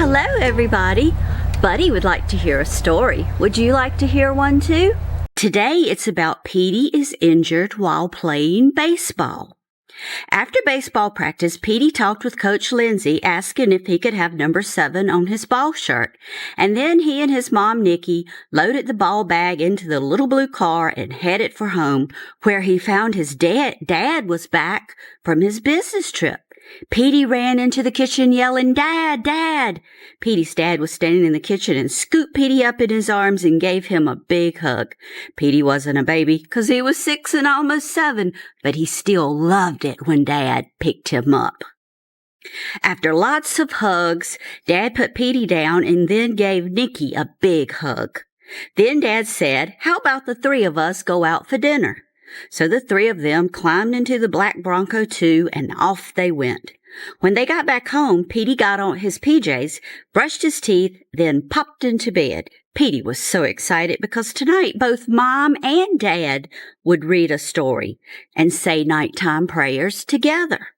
Hello, everybody. Buddy would like to hear a story. Would you like to hear one too? Today it's about Petey is injured while playing baseball. After baseball practice, Petey talked with Coach Lindsay, asking if he could have number 7 on his ball shirt. And then he and his mom, Nikki, loaded the ball bag into the little blue car and headed for home, where he found his dad was back from his business trip. Petey ran into the kitchen yelling, "Dad, Dad!" Petey's dad was standing in the kitchen and scooped Petey up in his arms and gave him a big hug. Petey wasn't a baby because he was 6 and almost 7, but he still loved it when Dad picked him up. After lots of hugs, Dad put Petey down and then gave Nikki a big hug. Then Dad said, "How about the 3 of us go out for dinner?" So the 3 of them climbed into the black Bronco too, and off they went. When they got back home, Petey got on his PJs, brushed his teeth, then popped into bed. Petey was so excited because tonight both Mom and Dad would read a story and say nighttime prayers together.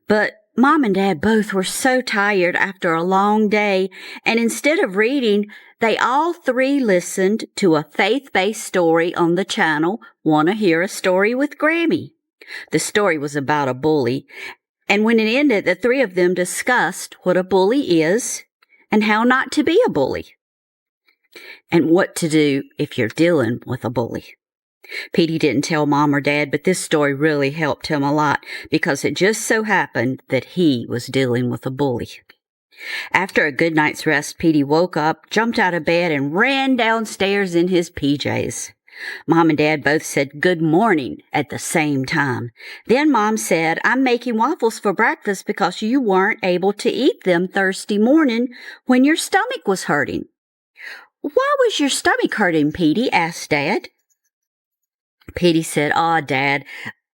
But Mom and Dad both were so tired after a long day, and instead of reading, they all 3 listened to a faith-based story on the channel, Want to Hear a Story with Grammy. The story was about a bully, and when it ended, the 3 of them discussed what a bully is and how not to be a bully, and what to do if you're dealing with a bully. Petey didn't tell Mom or Dad, but this story really helped him a lot because it just so happened that he was dealing with a bully. After a good night's rest, Petey woke up, jumped out of bed, and ran downstairs in his PJs. Mom and Dad both said good morning at the same time. Then Mom said, "I'm making waffles for breakfast because you weren't able to eat them Thursday morning when your stomach was hurting." "Why was your stomach hurting, Petey?" asked Dad. Petey said, "Aw, Dad,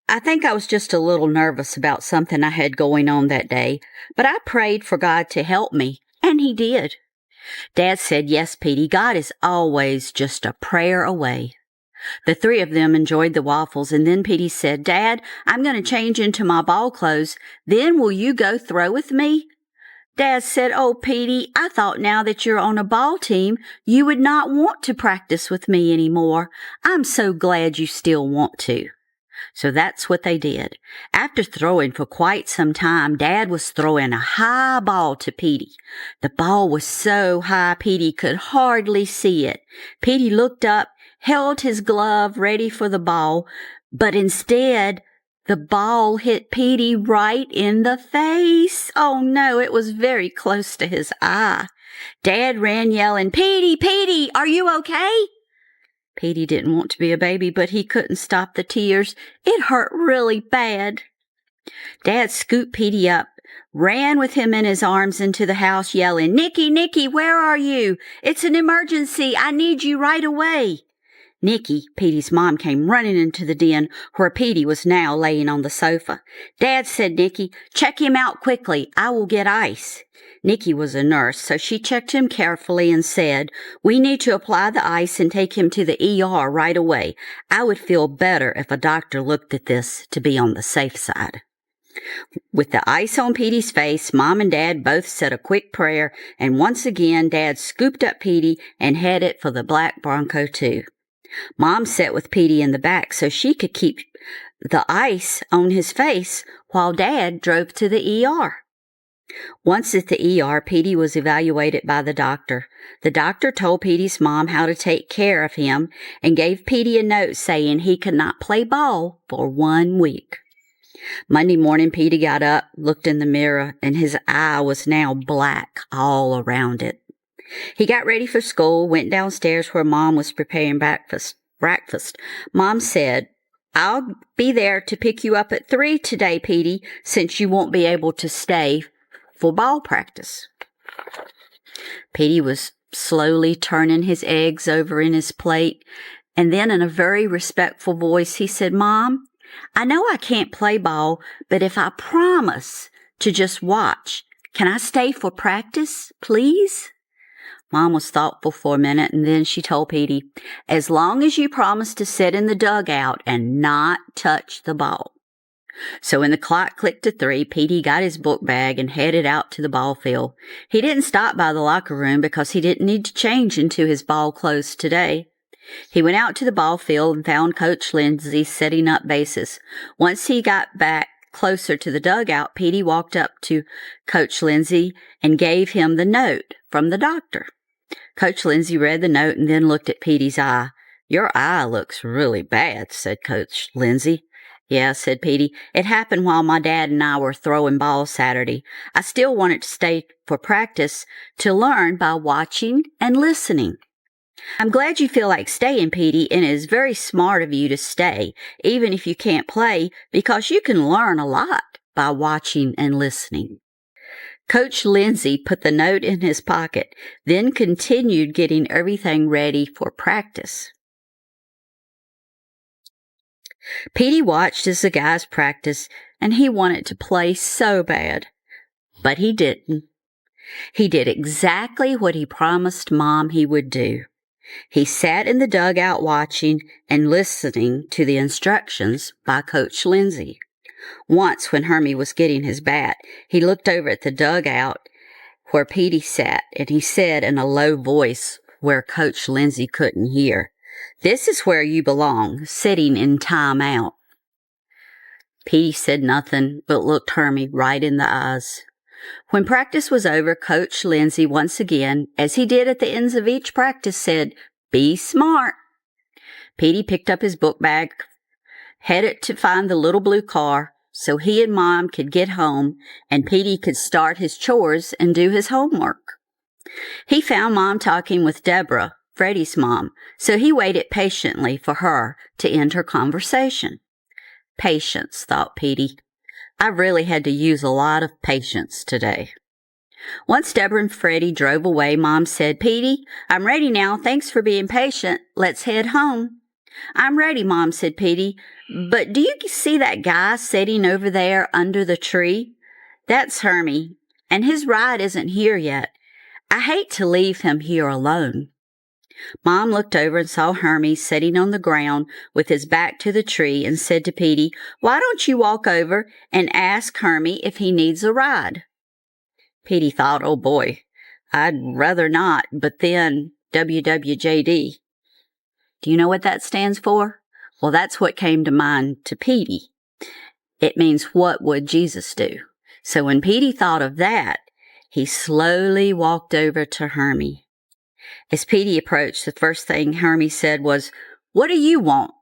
I think I was just a little nervous about something I had going on that day, but I prayed for God to help me, and He did." Dad said, "Yes, Petey, God is always just a prayer away." The 3 of them enjoyed the waffles, and then Petey said, "Dad, I'm going to change into my ball clothes. Then will you go throw with me?" Dad said, "Oh, Petey, I thought now that you're on a ball team, you would not want to practice with me anymore. I'm so glad you still want to." So that's what they did. After throwing for quite some time, Dad was throwing a high ball to Petey. The ball was so high Petey could hardly see it. Petey looked up, held his glove ready for the ball, but instead, the ball hit Petey right in the face. Oh no, it was very close to his eye. Dad ran yelling, "Petey, Petey, are you okay?" Petey didn't want to be a baby, but he couldn't stop the tears. It hurt really bad. Dad scooped Petey up, ran with him in his arms into the house, yelling, "Nikki, Nikki, where are you? It's an emergency. I need you right away." Nikki, Petey's mom, came running into the den where Petey was now laying on the sofa. "Dad," said Nikki, "check him out quickly. I will get ice." Nikki was a nurse, so she checked him carefully and said, "We need to apply the ice and take him to the ER right away. I would feel better if a doctor looked at this to be on the safe side." With the ice on Petey's face, Mom and Dad both said a quick prayer, and once again Dad scooped up Petey and headed for the black Bronco too. Mom sat with Petey in the back so she could keep the ice on his face while Dad drove to the ER. Once at the ER, Petey was evaluated by the doctor. The doctor told Petey's mom how to take care of him and gave Petey a note saying he could not play ball for 1 week. Monday morning, Petey got up, looked in the mirror, and his eye was now black all around it. He got ready for school, went downstairs where Mom was preparing breakfast. Mom said, "I'll be there to pick you up at 3 today, Petey, since you won't be able to stay for ball practice." Petey was slowly turning his eggs over in his plate, and then in a very respectful voice, he said, "Mom, I know I can't play ball, but if I promise to just watch, can I stay for practice, please?" Mom was thoughtful for a minute, and then she told Petey, "As long as you promise to sit in the dugout and not touch the ball." So when the clock clicked to 3, Petey got his book bag and headed out to the ball field. He didn't stop by the locker room because he didn't need to change into his ball clothes today. He went out to the ball field and found Coach Lindsay setting up bases. Once he got back closer to the dugout, Petey walked up to Coach Lindsay and gave him the note from the doctor. Coach Lindsay read the note and then looked at Petey's eye. "Your eye looks really bad," said Coach Lindsay. "Yeah," said Petey. "It happened while my dad and I were throwing balls Saturday. I still wanted to stay for practice to learn by watching and listening." "I'm glad you feel like staying, Petey, and it is very smart of you to stay, even if you can't play, because you can learn a lot by watching and listening." Coach Lindsay put the note in his pocket, then continued getting everything ready for practice. Petey watched as the guys practiced, and he wanted to play so bad. But he didn't. He did exactly what he promised Mom he would do. He sat in the dugout watching and listening to the instructions by Coach Lindsay. Once, when Hermie was getting his bat, he looked over at the dugout where Petey sat, and he said in a low voice where Coach Lindsay couldn't hear, "This is where you belong, sitting in timeout." Petey said nothing, but looked Hermie right in the eyes. When practice was over, Coach Lindsay once again, as he did at the ends of each practice, said, "Be smart." Petey picked up his book bag, headed to find the little blue car so he and Mom could get home and Petey could start his chores and do his homework. He found Mom talking with Deborah, Freddie's mom, so he waited patiently for her to end her conversation. Patience, thought Petey. I really had to use a lot of patience today. Once Deborah and Freddie drove away, Mom said, "Petey, I'm ready now. Thanks for being patient. Let's head home." "I'm ready," Mom said Petey. "But do you see that guy sitting over there under the tree? That's Hermie, and his ride isn't here yet. I hate to leave him here alone." Mom looked over and saw Hermie sitting on the ground with his back to the tree and said to Petey, "Why don't you walk over and ask Hermie if he needs a ride?" Petey thought, "Oh boy, I'd rather not, but then WWJD. Do you know what that stands for? Well, that's what came to mind to Petey. It means, what would Jesus do? So when Petey thought of that, he slowly walked over to Hermie. As Petey approached, the first thing Hermie said was, "What do you want?"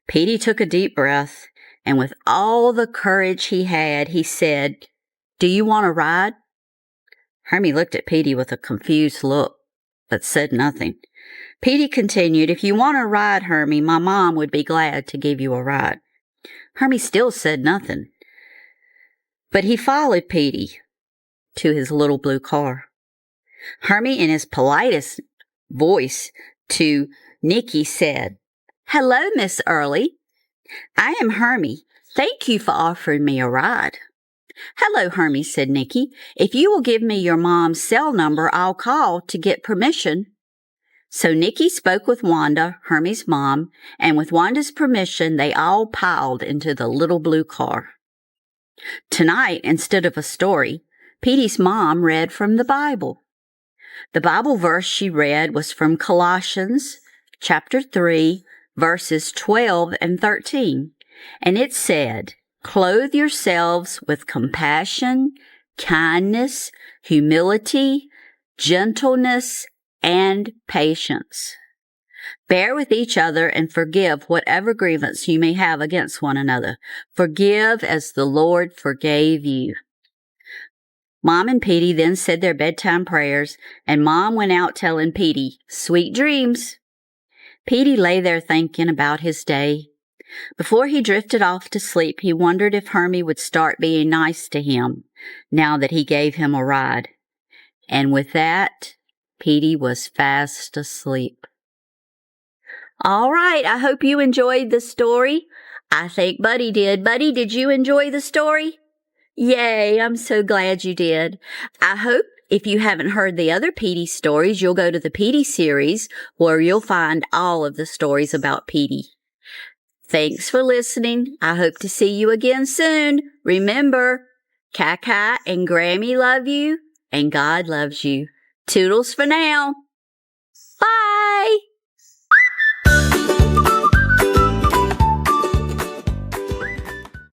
Petey took a deep breath, and with all the courage he had, he said, "Do you want a ride?" Hermie looked at Petey with a confused look, but said nothing. Petey continued, "If you want a ride, Hermie, my mom would be glad to give you a ride." Hermie still said nothing, but he followed Petey to his little blue car. Hermie, in his politest voice to Nicky, said, "Hello, Miss Early. I am Hermie. Thank you for offering me a ride." "Hello, Hermie," said Nicky. "If you will give me your mom's cell number, I'll call to get permission." So Nicky spoke with Wanda, Hermie's mom, and with Wanda's permission, they all piled into the little blue car. Tonight, instead of a story, Petey's mom read from the Bible. The Bible verse she read was from Colossians chapter 3, verses 12 and 13, and it said, "Clothe yourselves with compassion, kindness, humility, gentleness, and patience. Bear with each other and forgive whatever grievance you may have against one another. Forgive as the Lord forgave you." Mom and Petey then said their bedtime prayers, and Mom went out telling Petey, "Sweet dreams." Petey lay there thinking about his day. Before he drifted off to sleep, he wondered if Hermie would start being nice to him now that he gave him a ride. And with that, Petey was fast asleep. All right, I hope you enjoyed the story. I think Buddy did. Buddy, did you enjoy the story? Yay, I'm so glad you did. I hope if you haven't heard the other Petey stories, you'll go to the Petey Series where you'll find all of the stories about Petey. Thanks for listening. I hope to see you again soon. Remember, Kai and Grammy love you, and God loves you. Toodles for now.